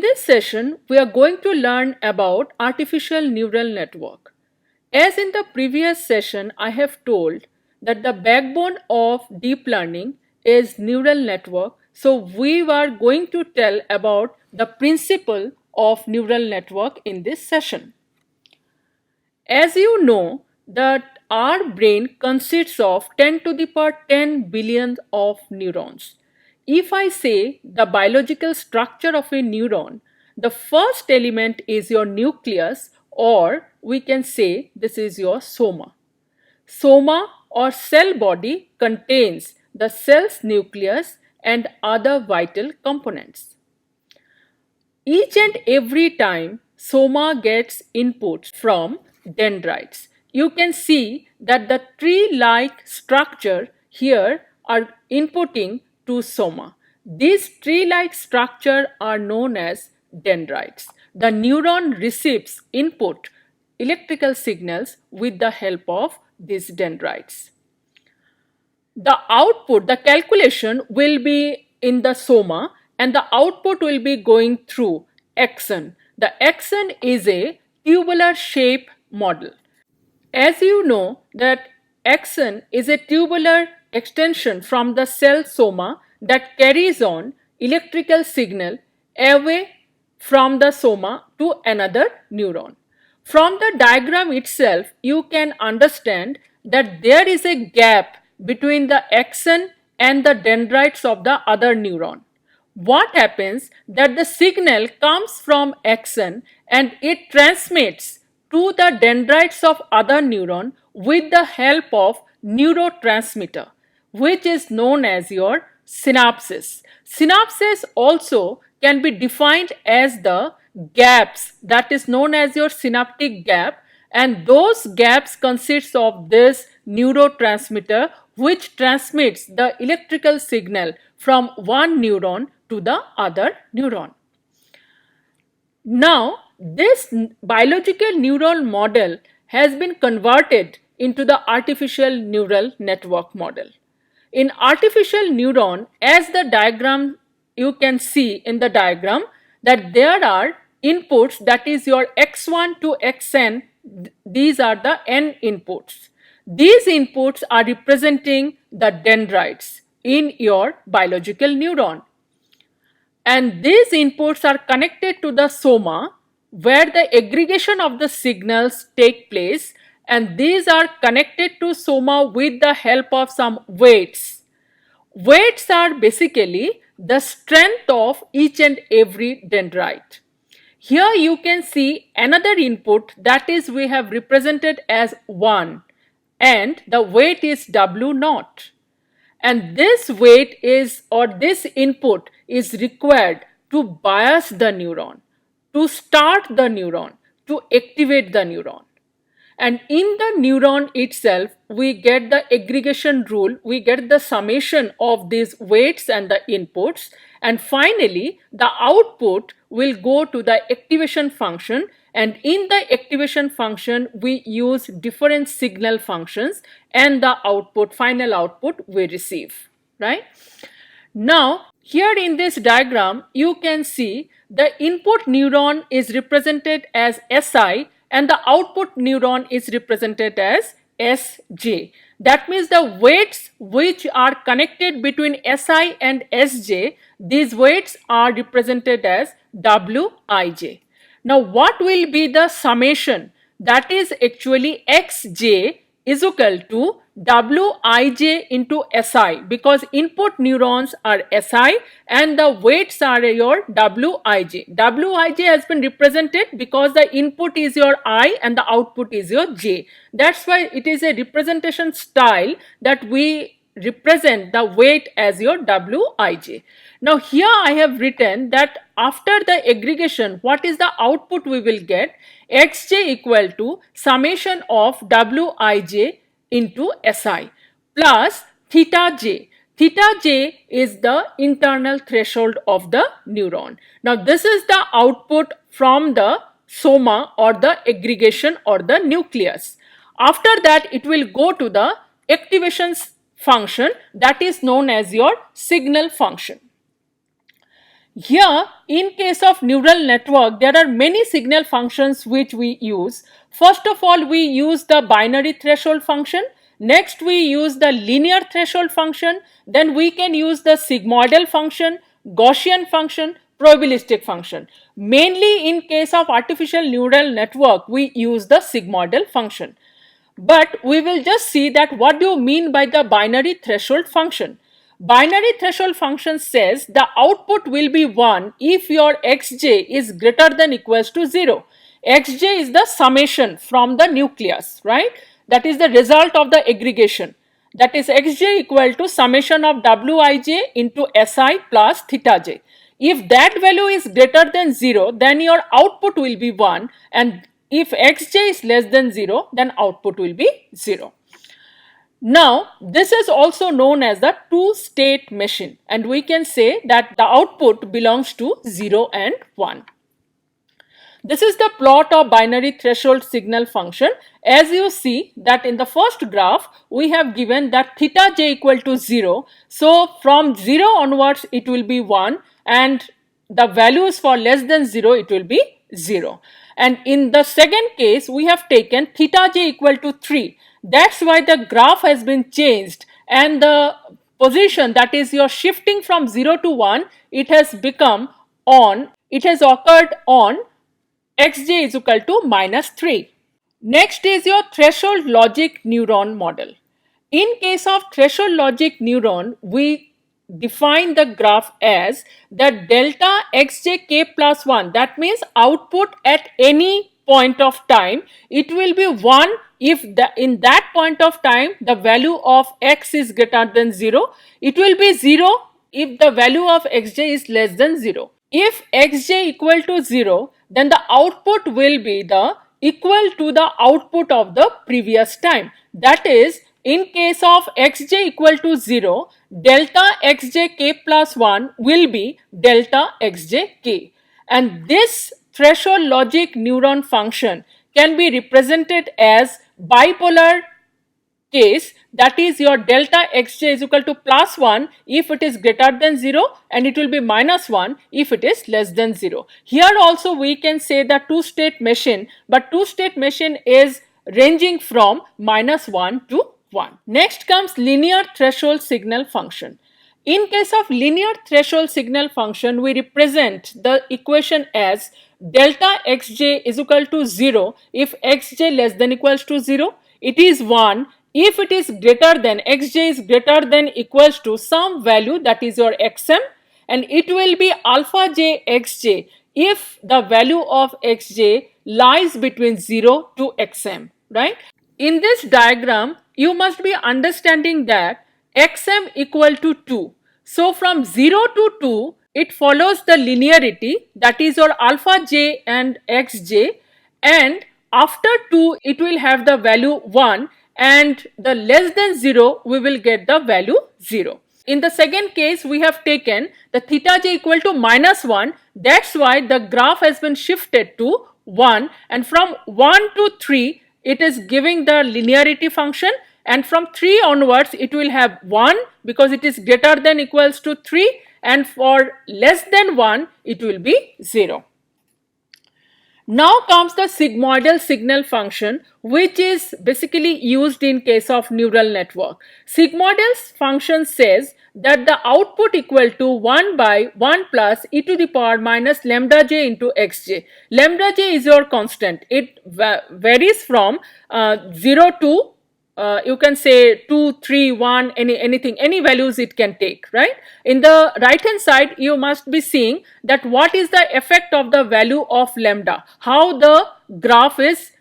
this session, we are going to learn about artificial neural network. As in the previous session, I have told that the backbone of deep learning is neural network. So we are going to tell about the principle of neural network in this session. As you know that our brain consists of 10 to the power 10 billion of neurons. If I say the biological structure of a neuron, the first element is your nucleus, or we can say this is your soma. Soma or cell body contains the cell's nucleus and other vital components. Each and every time soma gets inputs from dendrites, you can see that the tree-like structure here are inputting to soma. These tree-like structure are known as dendrites. The neuron receives input electrical signals with the help of these dendrites. The output, the calculation will be in the soma and the output will be going through axon. The axon is a tubular shape model. As you know that axon is a tubular extension from the cell soma that carries on electrical signal away from the soma to another neuron. From the diagram itself, you can understand that there is a gap between the axon and the dendrites of the other neuron. What happens that the signal comes from axon and it transmits to the dendrites of other neuron with the help of neurotransmitter, which is known as your synapses. Synapses also can be defined as the gaps, that is known as your synaptic gap, and those gaps consist of this neurotransmitter which transmits the electrical signal from one neuron to the other neuron. Now, this biological neural model has been converted into the artificial neural network model. In artificial neuron, as the diagram you can see in the diagram that there are inputs, that is your x1 to xn, these are the n inputs. These inputs are representing the dendrites in your biological neuron. And these inputs are connected to the soma where the aggregation of the signals take place, and these are connected to soma with the help of some weights. Weights are basically the strength of each and every dendrite. Here you can see another input, that is we have represented as 1, and the weight is W naught. And this weight is, or this input is required to bias the neuron, to start the neuron, to activate the neuron. And in the neuron itself, we get the aggregation rule, we get the summation of these weights and the inputs, and finally the output will go to the activation function, and in the activation function we use different signal functions and the output, final output we receive, right? Now, here in this diagram you can see the input neuron is represented as SI and the output neuron is represented as SJ. That means the weights which are connected between SI and SJ, these weights are represented as Wij. Now what will be the summation? That is actually Xj is equal to Wij into Si, because input neurons are Si and the weights are your Wij. Wij has been represented because the input is your I and the output is your J. That's why it is a representation style that we represent the weight as your Wij. Now here I have written that after the aggregation, what is the output we will get? Xj equal to summation of Wij into Si plus theta j. Theta j is the internal threshold of the neuron. Now this is the output from the soma or the aggregation or the nucleus. After that it will go to the activation function, that is known as your signal function. Here, in case of neural network, there are many signal functions which we use. First of all, we use the binary threshold function. Next, we use the linear threshold function. Then we can use the sigmoidal function, Gaussian function, probabilistic function. Mainly in case of artificial neural network, we use the sigmoidal function. But we will just see that what do you mean by the binary threshold function. Binary threshold function says the output will be 1 if your xj is greater than equals to 0. Xj is the summation from the nucleus, right? That is the result of the aggregation. That is xj equal to summation of wij into si plus theta j. If that value is greater than 0, then your output will be 1, and if xj is less than 0, then output will be 0. Now, this is also known as the two-state machine, and we can say that the output belongs to 0 and 1. This is the plot of binary threshold signal function. As you see that in the first graph, we have given that theta j equal to 0. So, from 0 onwards, it will be 1, and the values for less than 0, it will be 0. And in the second case, we have taken theta j equal to 3. That's why the graph has been changed, and the position, that is you're shifting from 0 to 1, it has become on, it has occurred on xj is equal to minus 3. Next is your threshold logic neuron model. In case of threshold logic neuron, we define the graph as that delta xjk plus 1. That means output at any point of time, it will be 1 if in that point of time the value of x is greater than 0. It will be 0 if the value of xj is less than 0. If xj equal to 0, then the output will be the equal to the output of the previous time. That is, in case of xj equal to 0, delta xjk plus 1 will be delta xjk. And this threshold logic neuron function can be represented as bipolar case, that is your delta xj is equal to plus 1 if it is greater than 0, and it will be minus 1 if it is less than 0. Here also we can say the two-state machine, but two-state machine is ranging from minus 1 to 1. Next comes linear threshold signal function. In case of linear threshold signal function, we represent the equation as delta xj is equal to 0 if xj less than equals to 0. It is 1 if it is greater than, xj is greater than equals to some value, that is your xm, and it will be alpha j xj if the value of xj lies between 0 to xm, right? In this diagram, you must be understanding that xm equal to 2. So from 0 to 2, it follows the linearity, that is your alpha j and xj, and after 2 it will have the value 1, and the less than 0 we will get the value 0. In the second case, we have taken the theta j equal to minus 1, that's why the graph has been shifted to 1, and from 1 to 3 it is giving the linearity function, and from 3 onwards it will have 1 because it is greater than equals to 3, and for less than 1 it will be 0. Now comes the sigmoidal signal function, which is basically used in case of neural network. Sigmoidal function says that the output equal to 1 by 1 plus e to the power minus lambda j into xj. Lambda j is your constant. It varies from 0 to you can say 2, 3, 1, anything, any values it can take, right? In the right hand side, you must be seeing that what is the effect of the value of lambda, how the graph is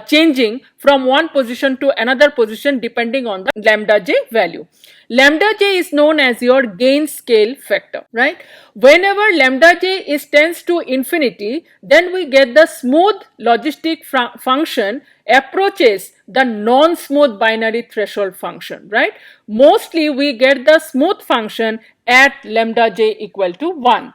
changing from one position to another position depending on the lambda j value. Lambda j is known as your gain scale factor, right? Whenever lambda j is tends to infinity, then we get the smooth logistic function approaches the non-smooth binary threshold function, right? Mostly we get the smooth function at lambda j equal to 1.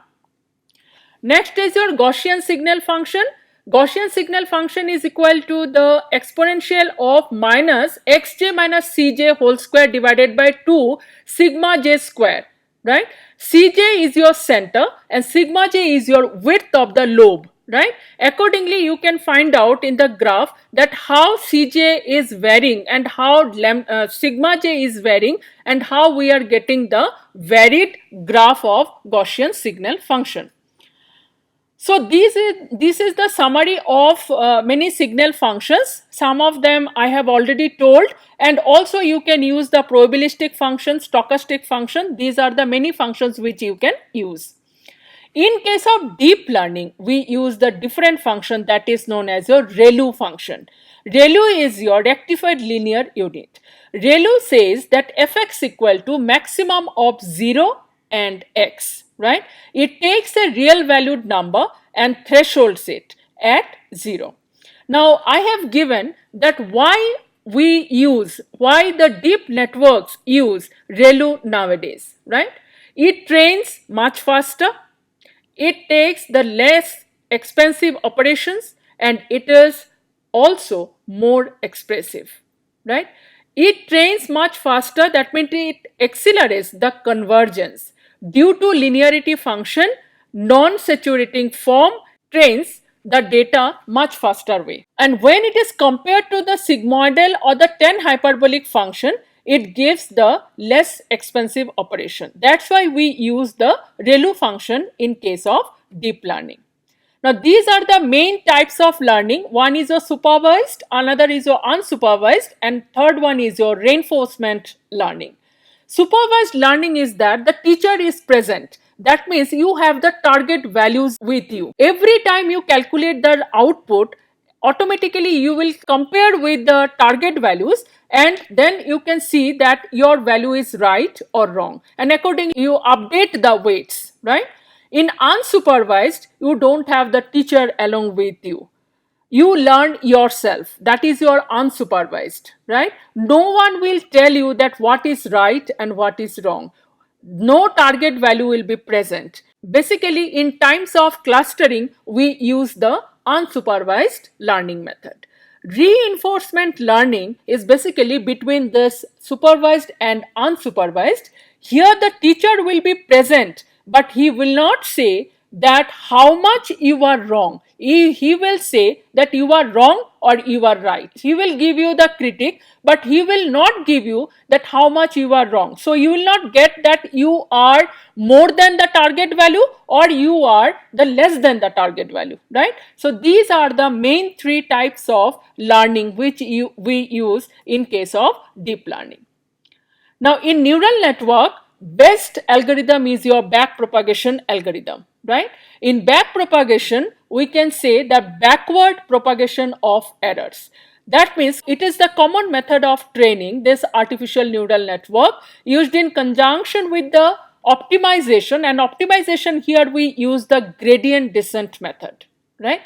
Next is your Gaussian signal function. Gaussian signal function is equal to the exponential of minus xj minus cj whole square divided by 2 sigma j square. right? Cj is your center and sigma j is your width of the lobe, right? Accordingly, you can find out in the graph that how Cj is varying and how sigma j is varying and how we are getting the varied graph of Gaussian signal function. So this is the summary of many signal functions. Some of them I have already told, and also you can use the probabilistic function, stochastic function. These are the many functions which you can use. In case of deep learning, we use the different function that is known as your ReLU function. ReLU is your rectified linear unit. ReLU says that fx equal to maximum of 0 and x, right? It takes a real valued number and thresholds it at 0. Now, I have given that why the deep networks use ReLU nowadays, right? It trains much faster, it takes the less expensive operations, and it is also more expressive, right? It trains much faster, that means it accelerates the convergence. Due to linearity function, non-saturating form trains the data much faster way. And when it is compared to the sigmoidal or the 10 hyperbolic function, it gives the less expensive operation. That's why we use the ReLU function in case of deep learning. Now, these are the main types of learning. One is your supervised, another is your unsupervised, and third one is your reinforcement learning. Supervised learning is that the teacher is present. That means you have the target values with you. Every time you calculate the output, automatically you will compare with the target values, and then you can see that your value is right or wrong, and accordingly you update the weights, right? In unsupervised, you don't have the teacher along with you. You learn yourself. That is your unsupervised, right? No one will tell you that what is right and what is wrong. No target value will be present. Basically, in times of clustering, we use the unsupervised learning method. Reinforcement learning is basically between this supervised and unsupervised. Here the teacher will be present, but he will not say that how much you are wrong. He will say that you are wrong or you are right. He will give you the critique, but he will not give you that how much you are wrong. So you will not get that you are more than the target value or you are the less than the target value, right? So these are the main three types of learning which we use in case of deep learning. Now, in neural network, best algorithm is your backpropagation algorithm, right? In backpropagation, we can say the backward propagation of errors. That means it is the common method of training this artificial neural network used in conjunction with the optimization, and optimization here we use the gradient descent method, right?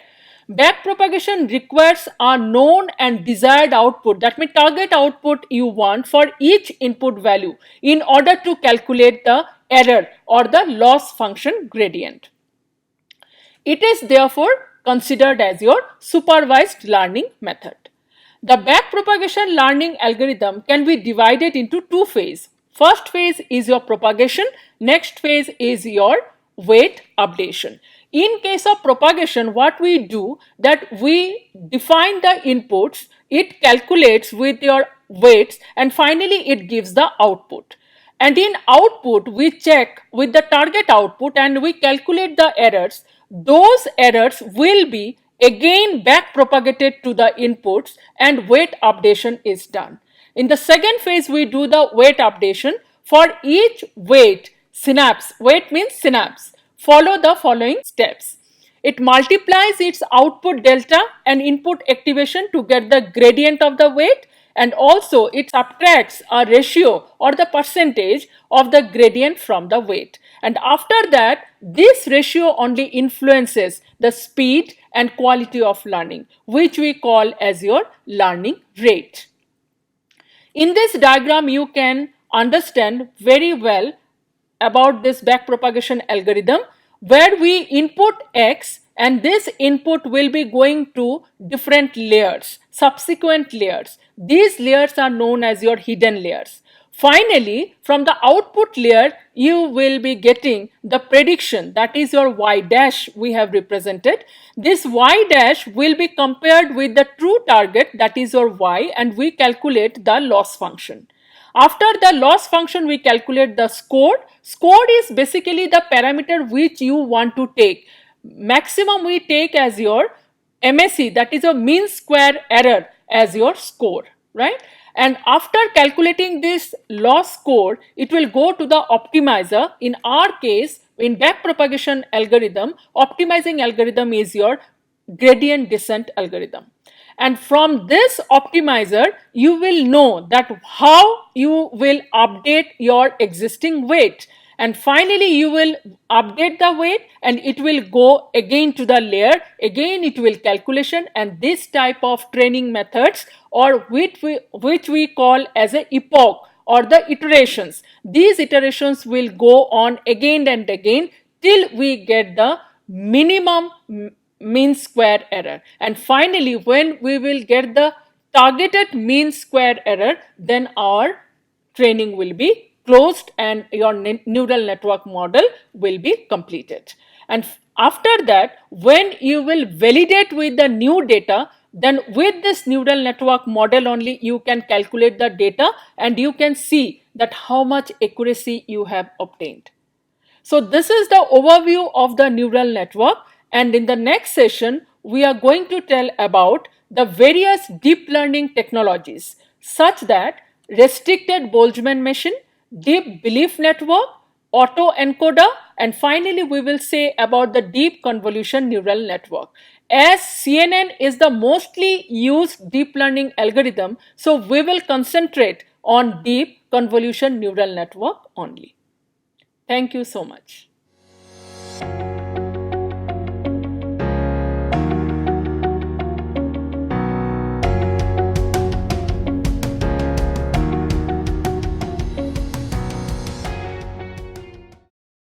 Backpropagation requires a known and desired output, that means target output you want for each input value in order to calculate the error or the loss function gradient. It is therefore considered as your supervised learning method. The backpropagation learning algorithm can be divided into two phases. First phase is your propagation, next phase is your weight updation. In case of propagation, what we do that we define the inputs, it calculates with your weights, and finally it gives the output. And in output, we check with the target output and we calculate the errors. Those errors will be again back propagated to the inputs and weight updation is done. In the second phase, we do the weight updation. For each weight, synapse, weight means synapse, follow the following steps. It multiplies its output delta and input activation to get the gradient of the weight, and also it subtracts a ratio or the percentage of the gradient from the weight. And after that, this ratio only influences the speed and quality of learning, which we call as your learning rate. In this diagram, you can understand very well about this backpropagation algorithm, where we input X and this input will be going to different layers, subsequent layers. These layers are known as your hidden layers. Finally, from the output layer, you will be getting the prediction, that is your y dash we have represented. This y dash will be compared with the true target, that is your y, and we calculate the loss function. After the loss function, we calculate the score. Score is basically the parameter which you want to take. Maximum we take as your MSE, that is a mean square error, as your score, right? And after calculating this loss score, it will go to the optimizer. In our case, in backpropagation algorithm, optimizing algorithm is your gradient descent algorithm. And from this optimizer, you will know that how you will update your existing weight. And finally, you will update the weight and it will go again to the layer. Again, it will calculation, and this type of training methods, or which we call as a epoch or the iterations. These iterations will go on again and again till we get the minimum mean square error. And finally, when we will get the targeted mean square error, then our training will be closed and your neural network model will be completed. And after that, when you will validate with the new data, then with this neural network model only you can calculate the data and you can see that how much accuracy you have obtained. So this is the overview of the neural network, and in the next session we are going to tell about the various deep learning technologies such that restricted Boltzmann machine, deep belief network, autoencoder, and finally we will say about the deep convolution neural network. As CNN is the mostly used deep learning algorithm, so we will concentrate on deep convolution neural network only. Thank you so much.